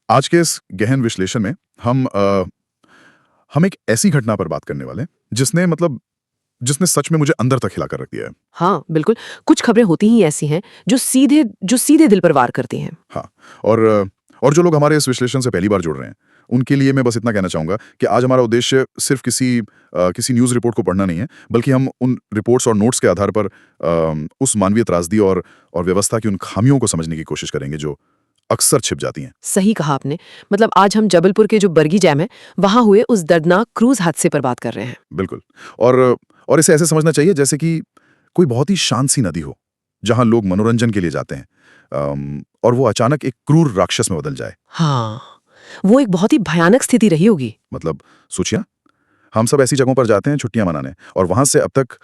आज के इस गहन विश्लेषण में हम एक ऐसी घटना पर बात करने वाले हैं जिसने सच में मुझे अंदर तक हिलाकर रख दिया है। हाँ, बिल्कुल। कुछ खबरें होती ही ऐसी हैं जो सीधे दिल पर वार करती हैं। हाँ, और जो लोग हमारे इस विश्लेषण से पहली बार जुड़ रहे हैं, उनके लिए मैं बस इतना कहना चाहूँगा कि आज हमारा उद्देश्य सिर्फ किसी न्यूज़ रिपोर्ट को पढ़ना नहीं है, बल्कि हम उन रिपोर्ट्स और नोट्स के आधार पर उस मानवीय त्रासदी और व्यवस्था की उन खामियों को समझने की कोशिश करेंगे जो अक्सर छिप जाती हैं। सही कहा आपने। मतलब आज हम जबलपुर के जो बरगी डैम है, वहाँ हुए उस दर्दनाक क्रूज हादसे पर बात कर रहे हैं। बिल्कुल। और इसे ऐसे समझना चाहिए जैसे कि कोई बहुत ही शांत सी नदी हो, जहाँ लोग मनोरंजन के लिए जाते हैं, और वो अचानक एक क्रूर राक्षस में बदल जाए। हाँ, वो एक बहुत ही भयानक स्थिति रही होगी। मतलब सोचिए, हम सब ऐसी जगहों पर जाते हैं छुट्टियां मनाने, और वहां से अब तक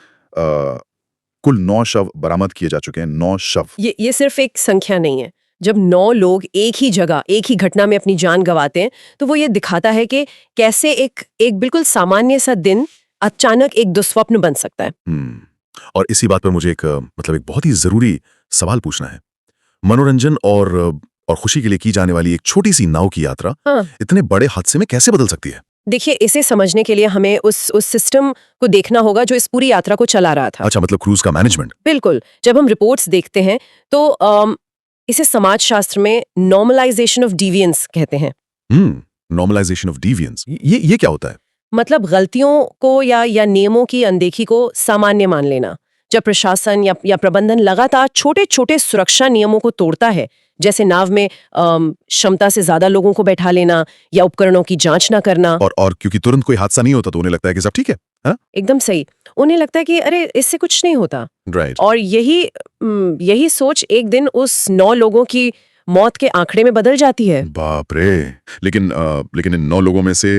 कुल 9 शव बरामद किए जा चुके हैं। 9 शव। ये सिर्फ एक संख्या नहीं है। जब 9 लोग एक ही जगह, एक ही घटना में अपनी जान गंवाते हैं, तो वो ये दिखाता है कि कैसे एक बिल्कुल सामान्य सा दिन अचानक एक दुस्वप्न बन सकता है। और इसी बात पर मुझे एक बहुत ही जरूरी सवाल पूछना है। मनोरंजन और खुशी के लिए की जाने वाली एक छोटी सी नाव की यात्रा हाँ। इतने बड़े हादसे में कैसे बदल सकती है? देखिए, इसे समझने के लिए हमें उस सिस्टम को देखना होगा जो इस पूरी यात्रा को चला रहा था। अच्छा, मतलब क्रूज का मैनेजमेंट। बिल्कुल। जब हम रिपोर्ट्स देखते हैं तो इसे समाजशास्त्र में नॉर्मलाइजेशन ऑफ डिविएंस कहते हैं। नॉर्मलाइजेशन ऑफ डिविएंस, ये क्या होता है? मतलब गलतियों को या नियमों की अनदेखी को सामान्य मान लेना। जब प्रशासन या प्रबंधन लगातार छोटे छोटे सुरक्षा नियमों को तोड़ता है, जैसे नाव में क्षमता से ज्यादा लोगों को बैठा लेना या उपकरणों की जांच ना करना। और क्योंकि तुरंत कोई हादसा नहीं होता तो उन्हें लगता है कि सब ठीक है। एकदम सही। उन्हें लगता है कि अरे इससे कुछ नहीं होता। राइट। और यही सोच एक दिन उस 9 लोगों की मौत के आंकड़े में बदल जाती है। बाप रे। लेकिन इन 9 लोगों में से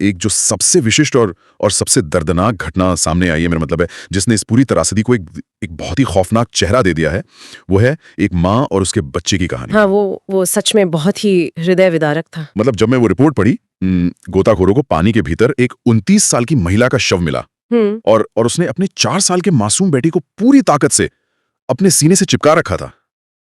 एक जो सबसे विशिष्ट और सबसे दर्दनाक घटना सामने आई है, मेरा मतलब है जिसने इस पूरी त्रासदी को एक बहुत ही खौफनाक चेहरा दे दिया है, वो है एक माँ और उसके बच्चे की कहानी। हाँ, वो सच में बहुत ही हृदय विदारक था। मतलब जब मैं वो रिपोर्ट पढ़ी, गोताखोरों को पानी के भीतर एक 29 साल की महिला का शव मिला, और उसने अपने 4 साल के मासूम बेटी को पूरी ताकत से अपने सीने से चिपका रखा था।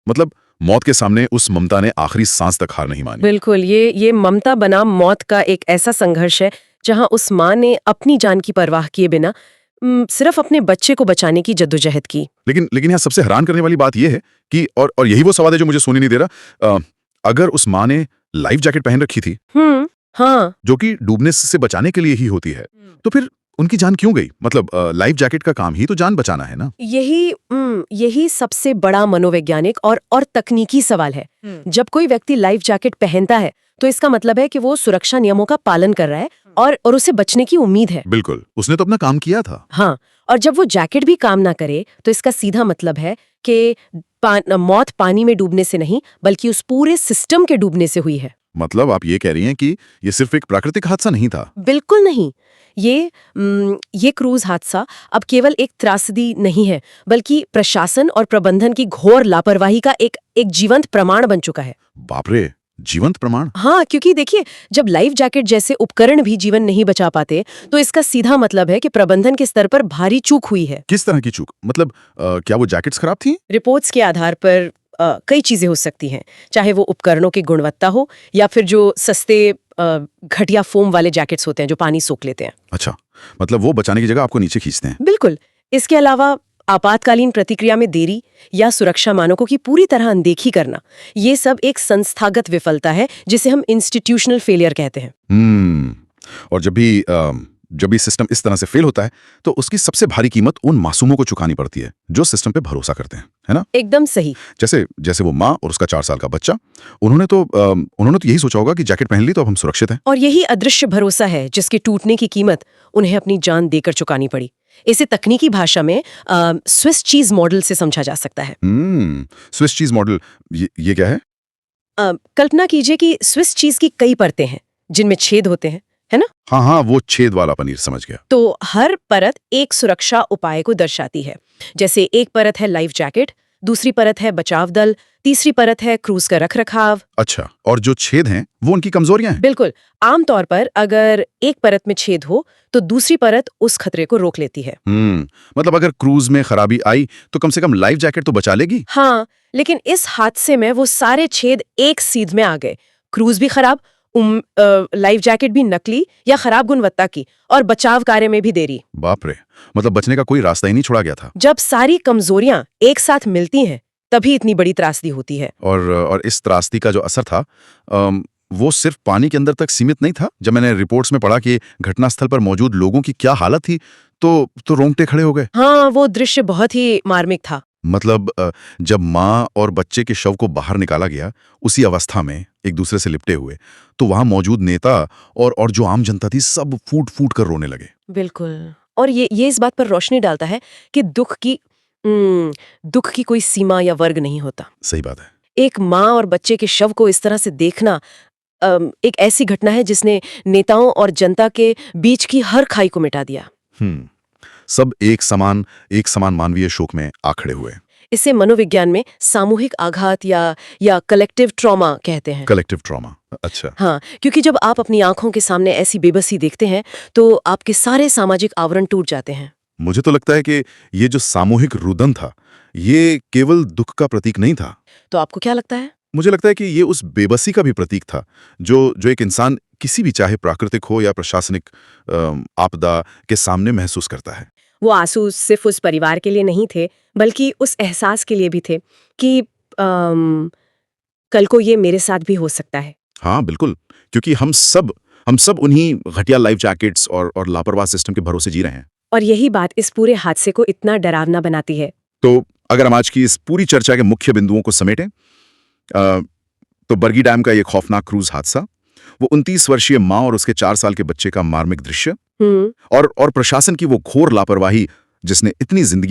मतलब मौत के सामने उस ममता ने आखिरी सांस तक हार नहीं मानी। बिल्कुल। ये ममता बनाम मौत का एक ऐसा संघर्ष है जहां उस माँ ने अपनी जान की परवाह किए बिना सिर्फ अपने बच्चे को बचाने की जद्दोजहद की। लेकिन यहाँ सबसे हैरान करने वाली बात यह है कि और यही वो सवाल है जो मुझे सोने नहीं दे रहा, अगर उस माँ ने लाइफ जैकेट पहन रखी थी, हाँ, जो कि डूबने से बचाने के लिए ही होती है, तो फिर उनकी जान क्यों गई? मतलब लाइफ जैकेट का काम ही तो जान बचाना है ना। यही सबसे बड़ा मनोवैज्ञानिक और तकनीकी सवाल है। जब कोई व्यक्ति लाइफ जैकेट पहनता है तो इसका मतलब है कि वो सुरक्षा नियमों का पालन कर रहा है और उसे बचने की उम्मीद है। बिल्कुल, उसने तो अपना काम किया था। हाँ, और जब वो जैकेट भी काम ना करे तो इसका सीधा मतलब है कि मौत पानी में डूबने से नहीं, बल्कि उस पूरे सिस्टम के डूबने से हुई है। मतलब आप ये कह रही हैं कि ये सिर्फ एक प्राकृतिक हादसा नहीं था? बिल्कुल नहीं। ये क्रूज हादसा अब केवल एक त्रासदी नहीं है, बल्कि प्रशासन और प्रबंधन की घोर लापरवाही का एक जीवंत प्रमाण बन चुका है। बाप रे, जीवंत प्रमाण? हाँ, क्योंकि देखिए, जब लाइफ जैकेट जैसे उपकरण भी जीवन नहीं बचा पाते, तो इसका सीधा मतलब है कि प्रबंधन के स्तर पर भारी चूक हुई है। किस तरह की चूक? मतलब क्या वो जैकेट्स खराब थी? रिपोर्ट्स के आधार पर कई चीजें हो सकती हैं, चाहे वो उपकरणों की गुणवत्ता हो या फिर जो सस्ते घटिया फोम वाले जैकेट्स होते हैं जो पानी सोख लेते हैं। अच्छा, मतलब वो बचाने की जगह आपको नीचे खींचते हैं। बिल्कुल। इसके अलावा आपातकालीन प्रतिक्रिया में देरी या सुरक्षा मानकों की पूरी तरह अनदेखी करना, ये सब एक संस्थागत विफलता है जिसे हम इंस्टीट्यूशनल फेलियर कहते हैं। और जब भी सिस्टम इस तरह से फेल होता है तो उसकी सबसे भारी कीमत उन मासूमों को चुकानी पड़ती है जो सिस्टम पे भरोसा करते हैं, है ना? एकदम सही। जैसे वो माँ और उसका 4 साल का बच्चा, उन्होंने तो यही सोचा होगा कि जैकेट पहन ली तो अब हम सुरक्षित हैं। और यही अदृश्य भरोसा है जिसके टूटने की कीमत उन्हें अपनी जान देकर चुकानी पड़ी। इसे तकनीकी भाषा में स्विस चीज मॉडल से समझा जा सकता है। स्विस चीज मॉडल, ये क्या है? कल्पना कीजिए कि स्विस चीज की कई परतें हैं जिनमें छेद होते हैं, है ना? हाँ, वो छेद वाला पनीर, समझ गया। तो हर परत एक सुरक्षा उपाय को दर्शाती है। जैसे एक परत है लाइफ जैकेट, दूसरी परत है बचाव दल, तीसरी परत है क्रूज का रखरखाव। अच्छा, और जो छेद हैं वो उनकी कमजोरियां हैं? बिल्कुल। आमतौर पर अगर एक परत में छेद हो तो दूसरी परत उस खतरे को रोक लेती है। मतलब अगर क्रूज में खराबी आई तो कम से कम लाइफ जैकेट तो बचा लेगी। हाँ, लेकिन इस हादसे में वो सारे छेद एक सीध में आ गए। क्रूज भी खराब, लाइफ जैकेट भी नकली या खराब गुणवत्ता की, और बचाव कार्य में भी देरी। बाप रे, मतलब बचने का कोई रास्ता ही नहीं छोड़ा गया था। जब सारी कमजोरियां एक साथ मिलती हैं तभी इतनी बड़ी त्रासदी होती है। और इस त्रासदी का जो असर था वो सिर्फ पानी के अंदर तक सीमित नहीं था। जब मैंने रिपोर्ट्स में पढ़ा कि घटनास्थल पर मौजूद लोगों की क्या हालत थी तो रोंगटे खड़े हो गए। हाँ, वो दृश्य बहुत ही मार्मिक था। मतलब जब माँ और बच्चे के शव को बाहर निकाला गया उसी अवस्था में एक दूसरे से लिपटे हुए, तो वहां मौजूद नेता और जो आम जनता थी सब फूट फूट कर रोने लगे। बिल्कुल। और ये इस बात पर रोशनी डालता है कि दुख की कोई सीमा या वर्ग नहीं होता। सही बात है। एक माँ और बच्चे के शव को इस तरह से देखना एक ऐसी घटना है जिसने नेताओं और जनता के बीच की हर खाई को मिटा दिया। सब एक समान मानवीय शोक में आ खड़े हुए। इसे मनोविज्ञान में सामूहिक आघात या कलेक्टिव ट्रॉमा कहते हैं। कलेक्टिव ट्रॉमा, अच्छा। हाँ, क्योंकि जब आप अपनी आंखों के सामने ऐसी बेबसी देखते हैं तो आपके सारे सामाजिक आवरण टूट जाते हैं। मुझे तो लगता है कि ये जो सामूहिक रुदन था ये केवल दुख का प्रतीक नहीं था। तो आपको क्या लगता है? मुझे लगता है कि ये उस बेबसी का भी प्रतीक था जो एक इंसान किसी भी, चाहे प्राकृतिक हो या प्रशासनिक आपदा के सामने महसूस करता है। वो आंसू सिर्फ उस परिवार के लिए नहीं थे, बल्कि उस एहसास के लिए भी थे कि कल को ये मेरे साथ भी हो सकता है। हाँ बिल्कुल, क्योंकि हम सब उन्हीं घटिया लाइफ जैकेट्स और लापरवाह सिस्टम के भरोसे जी रहे हैं। और यही बात इस पूरे हादसे को इतना डरावना बनाती है। तो अगर हम आज की इस पूरी चर्चा के मुख्य बिंदुओं को समेटें तो बरगी डैम का ये खौफनाक क्रूज हादसा, वो 29 वर्षीय माँ और उसके 4 साल के बच्चे का मार्मिक दृश्य, और प्रशासन की वो घोर लापरवाही जिसने इतनी जिंदगी